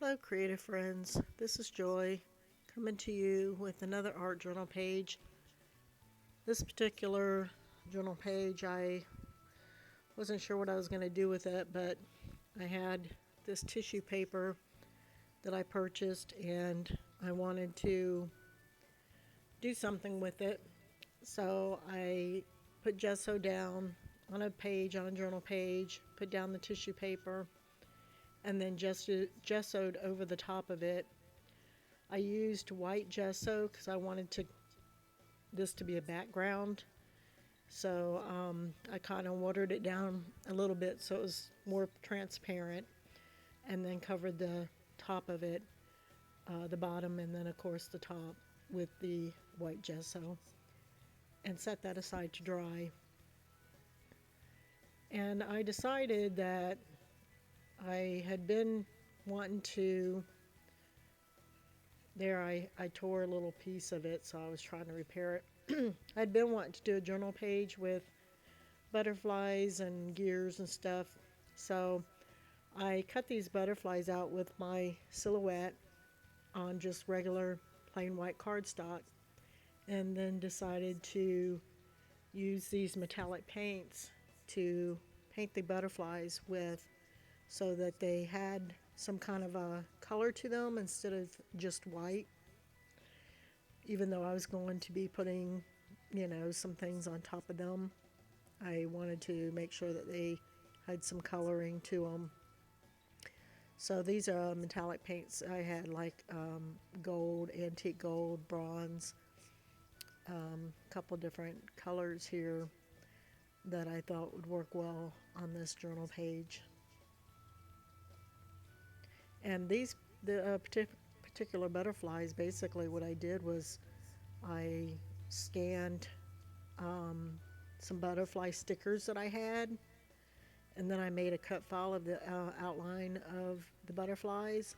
Hello, creative friends. This is Joy coming to you with another art journal page. This particular journal page, I wasn't sure what I was going to do with it, but I had this tissue paper that I purchased and I wanted to do something with it. So I put gesso down on a page, on a journal page, put down the tissue paper, and then gessoed over the top of it. I used white gesso because I wanted this to be a background. So I kind of watered it down a little bit so it was more transparent, and then covered the top of it, the bottom, and then of course the top with the white gesso, and set that aside to dry. And I decided that I had been wanting to, I tore a little piece of it, so I was trying to repair it. I'd been wanting to do a journal page with butterflies and gears and stuff, so I cut these butterflies out with my silhouette on just regular plain white cardstock, and then decided to use these metallic paints to paint the butterflies with, so that they had some kind of a color to them instead of just white. Even though I was going to be putting, some things on top of them, I wanted to make sure that they had some coloring to them. So these are metallic paints. I had like gold, antique gold, bronze, a couple different colors here that I thought would work well on this journal page. And the particular butterflies, basically what I did was I scanned some butterfly stickers that I had, and then I made a cut file of the outline of the butterflies,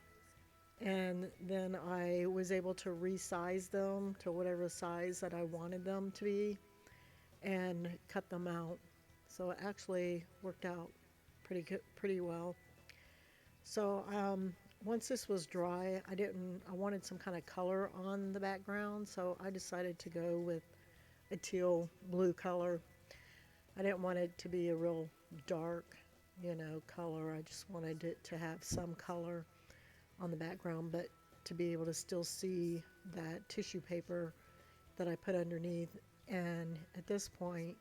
and then I was able to resize them to whatever size that I wanted them to be and cut them out. So it actually worked out pretty well. So once this was dry, I wanted some kind of color on the background, so I decided to go with a teal blue color. I didn't want it to be a real dark, color. I just wanted it to have some color on the background, but to be able to still see that tissue paper that I put underneath. And at this point,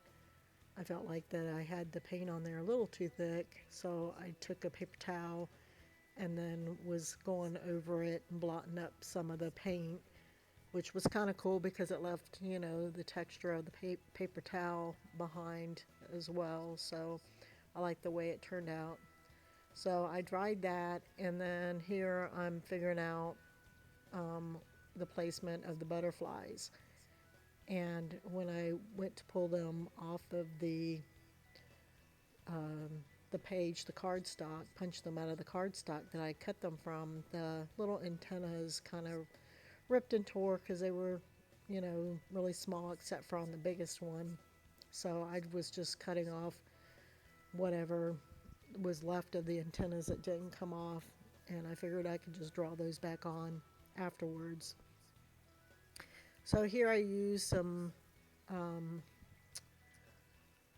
I felt like that I had the paint on there a little too thick, so I took a paper towel and then was going over it and blotting up some of the paint, which was kind of cool because it left, the texture of the paper towel behind as well. So I like the way it turned out. So I dried that, and then here I'm figuring out the placement of the butterflies. And when I went to pull them off of the page, the cardstock, punch them out of the cardstock that I cut them from, the little antennas kind of ripped and tore because they were, really small except for on the biggest one. So I was just cutting off whatever was left of the antennas that didn't come off, and I figured I could just draw those back on afterwards. So here I use some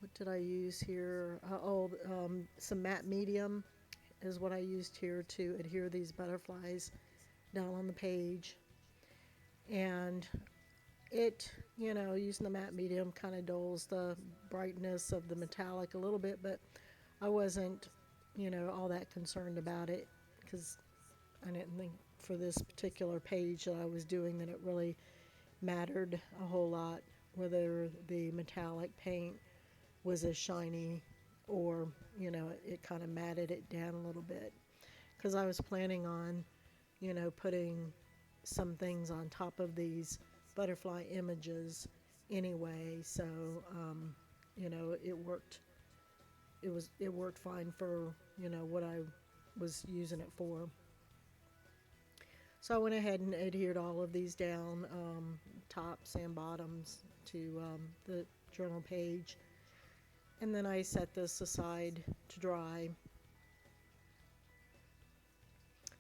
what did I use here? Some matte medium is what I used here to adhere these butterflies down on the page. And it, using the matte medium kind of dulls the brightness of the metallic a little bit, but I wasn't, all that concerned about it because I didn't think for this particular page that I was doing that it really mattered a whole lot whether the metallic paint was as shiny or, it kind of matted it down a little bit. Because I was planning on, putting some things on top of these butterfly images anyway. So, it worked. It worked fine for, what I was using it for. So I went ahead and adhered all of these down, tops and bottoms, to the journal page. And then I set this aside to dry.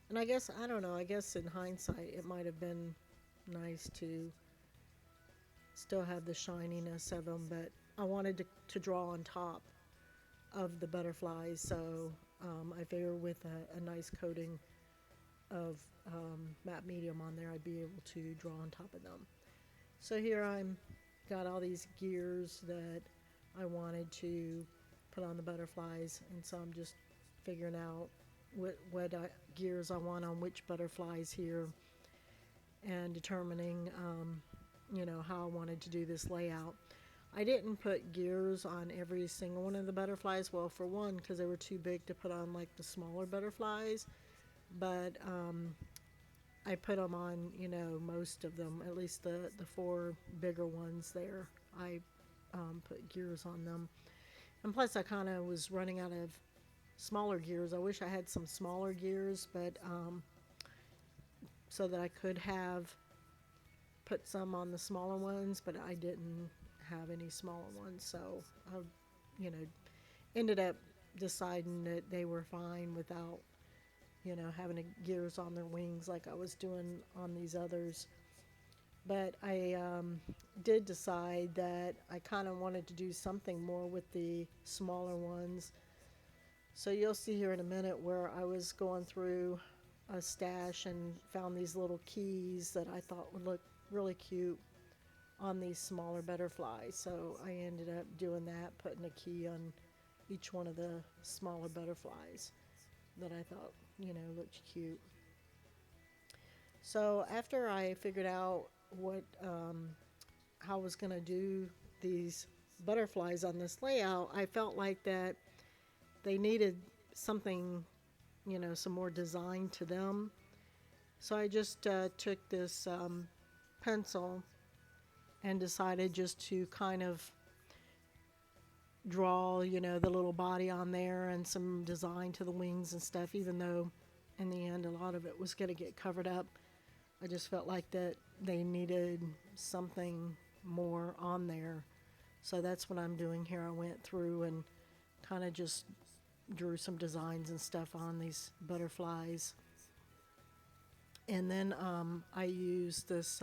And I guess, I don't know, I guess in hindsight, it might have been nice to still have the shininess of them, but I wanted to draw on top of the butterflies, so I figured with a nice coating of matte medium on there, I'd be able to draw on top of them. So here I'm got all these gears that I wanted to put on the butterflies, and so I'm just figuring out what gears I want on which butterflies here, and determining how I wanted to do this layout. I didn't put gears on every single one of the butterflies. Well, for one, because they were too big to put on like the smaller butterflies, but I put them on, most of them, at least the four bigger ones there. I put gears on them. And plus, I kind of was running out of smaller gears. I wish I had some smaller gears, but so that I could have put some on the smaller ones, but I didn't have any smaller ones. So I, you know, ended up deciding that they were fine without, having gears on their wings like I was doing on these others. But I did decide that I kind of wanted to do something more with the smaller ones. So you'll see here in a minute where I was going through a stash and found these little keys that I thought would look really cute on these smaller butterflies. So I ended up doing that, putting a key on each one of the smaller butterflies that I thought, looked cute. So after I figured out how I was going to do these butterflies on this layout, I felt like that they needed something, some more design to them. So I just took this pencil and decided just to kind of draw, the little body on there and some design to the wings and stuff, even though in the end a lot of it was going to get covered up. I just felt like that they needed something more on there. So that's what I'm doing here. I went through and kind of just drew some designs and stuff on these butterflies. And then I used this,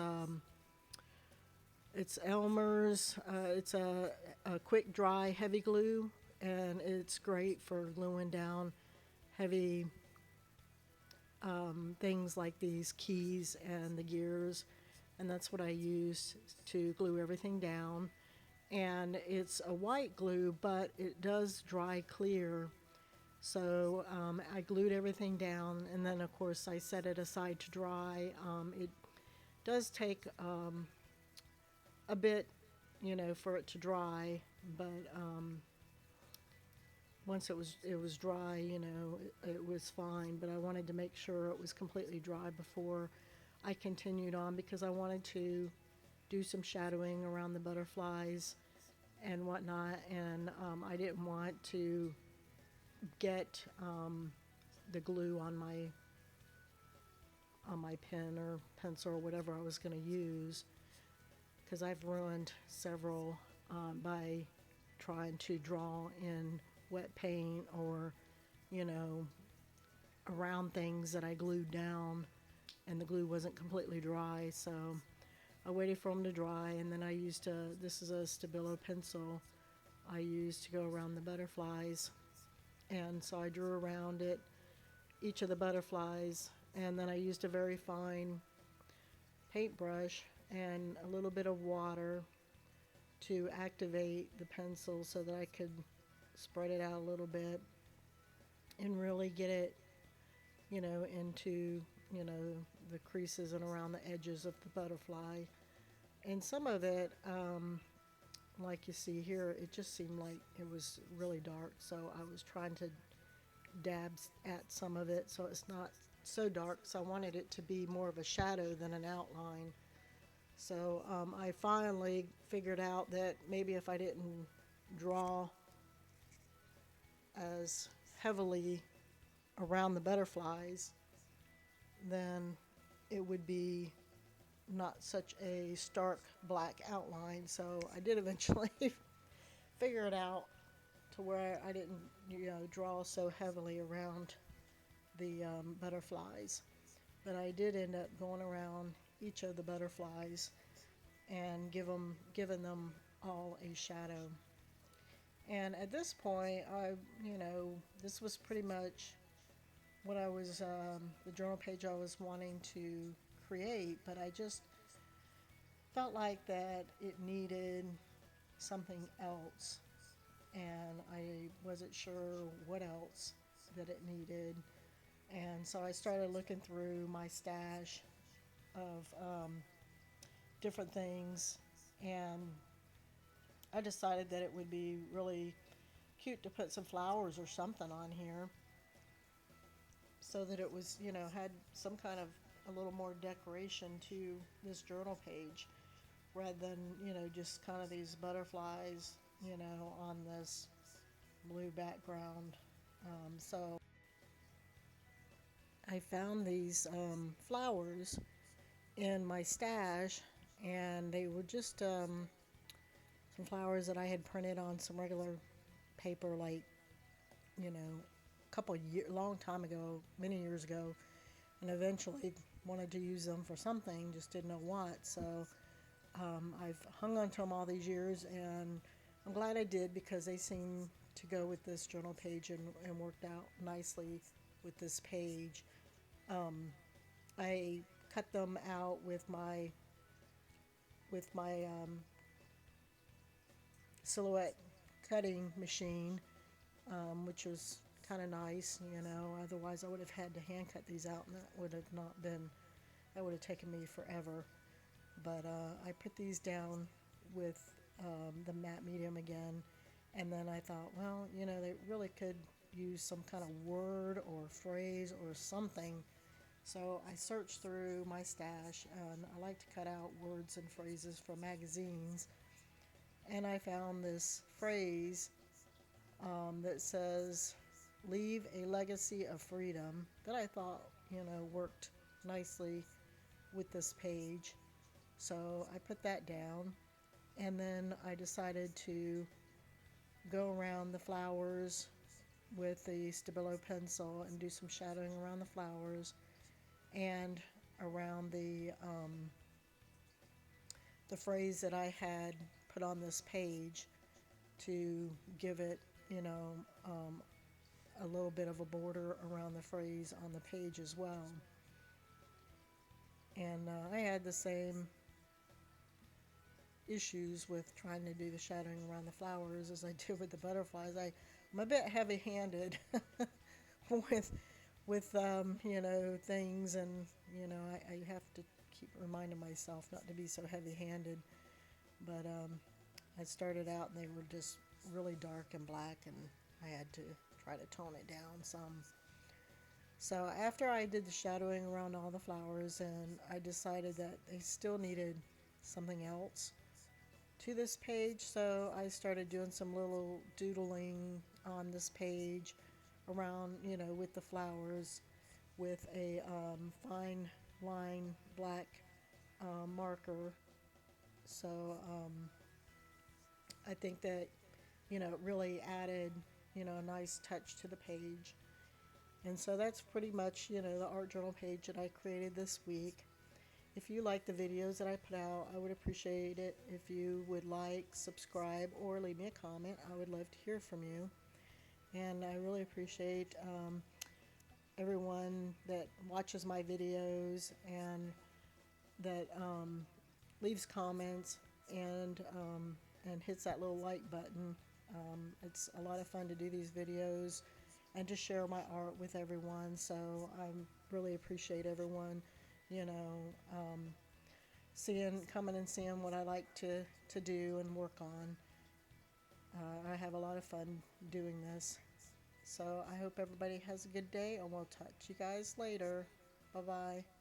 it's Elmer's, it's a quick dry heavy glue, and it's great for gluing down heavy things like these keys and the gears, and that's what I use to glue everything down. And it's a white glue, but it does dry clear. So I glued everything down, and then of course I set it aside to dry. It does take a bit, for it to dry, but once it was dry, it was fine. But I wanted to make sure it was completely dry before I continued on, because I wanted to do some shadowing around the butterflies and whatnot, and I didn't want to get the glue on my pen or pencil or whatever I was going to use, because I've ruined several by trying to draw in wet paint or, around things that I glued down and the glue wasn't completely dry. So I waited for them to dry, and then I used this is a Stabilo pencil I used to go around the butterflies. And so I drew around it, each of the butterflies, and then I used a very fine paintbrush and a little bit of water to activate the pencil so that I could spread it out a little bit and really get it, into, the creases and around the edges of the butterfly. And some of it, like you see here, it just seemed like it was really dark, so I was trying to dab at some of it so it's not so dark, so I wanted it to be more of a shadow than an outline. So I finally figured out that maybe if I didn't draw as heavily around the butterflies, then it would be not such a stark black outline. So I did eventually figure it out to where I didn't, draw so heavily around the butterflies. But I did end up going around each of the butterflies and giving them all a shadow. And at this point, this was pretty much what I was, the journal page I was wanting to create, but I just felt like that it needed something else, and I wasn't sure what else that it needed. And so I started looking through my stash of different things, and I decided that it would be really cute to put some flowers or something on here so that it was, had some kind of a little more decoration to this journal page rather than, just kind of these butterflies, on this blue background. So I found these flowers in my stash, and they were just some flowers that I had printed on some regular paper, like, a couple years, long time ago, many years ago, and eventually wanted to use them for something, just didn't know what. So I've hung on to them all these years, and I'm glad I did because they seem to go with this journal page and worked out nicely with this page. I cut them out with my silhouette cutting machine, which was kind of nice. Otherwise I would have had to hand cut these out, and that would have taken me forever. But I put these down with the matte medium again, and then I thought, well, they really could use some kind of word or phrase or something. So I searched through my stash, and I like to cut out words and phrases from magazines, and I found this phrase that says, "Leave a legacy of freedom," that I thought, worked nicely with this page. So I put that down, and then I decided to go around the flowers with the Stabilo pencil and do some shadowing around the flowers and around the phrase that I had put on this page to give it, a little bit of a border around the phrase on the page as well. And I had the same issues with trying to do the shadowing around the flowers as I did with the butterflies. I'm a bit heavy-handed with things, and I have to keep reminding myself not to be so heavy-handed. But I started out and they were just really dark and black, and I had to try to tone it down some. So after I did the shadowing around all the flowers, and I decided that they still needed something else to this page, so I started doing some little doodling on this page around, with the flowers with a fine line black marker. So I think that, it really added, a nice touch to the page. And so that's pretty much, the art journal page that I created this week. If you like the videos that I put out, I would appreciate it if you would like, subscribe, or leave me a comment. I would love to hear from you. And I really appreciate everyone that watches my videos and that leaves comments and hits that little like button. It's a lot of fun to do these videos and to share my art with everyone. So I really appreciate everyone, coming and seeing what I like to do and work on. I have a lot of fun doing this. So I hope everybody has a good day, and we'll talk to you guys later. Bye-bye.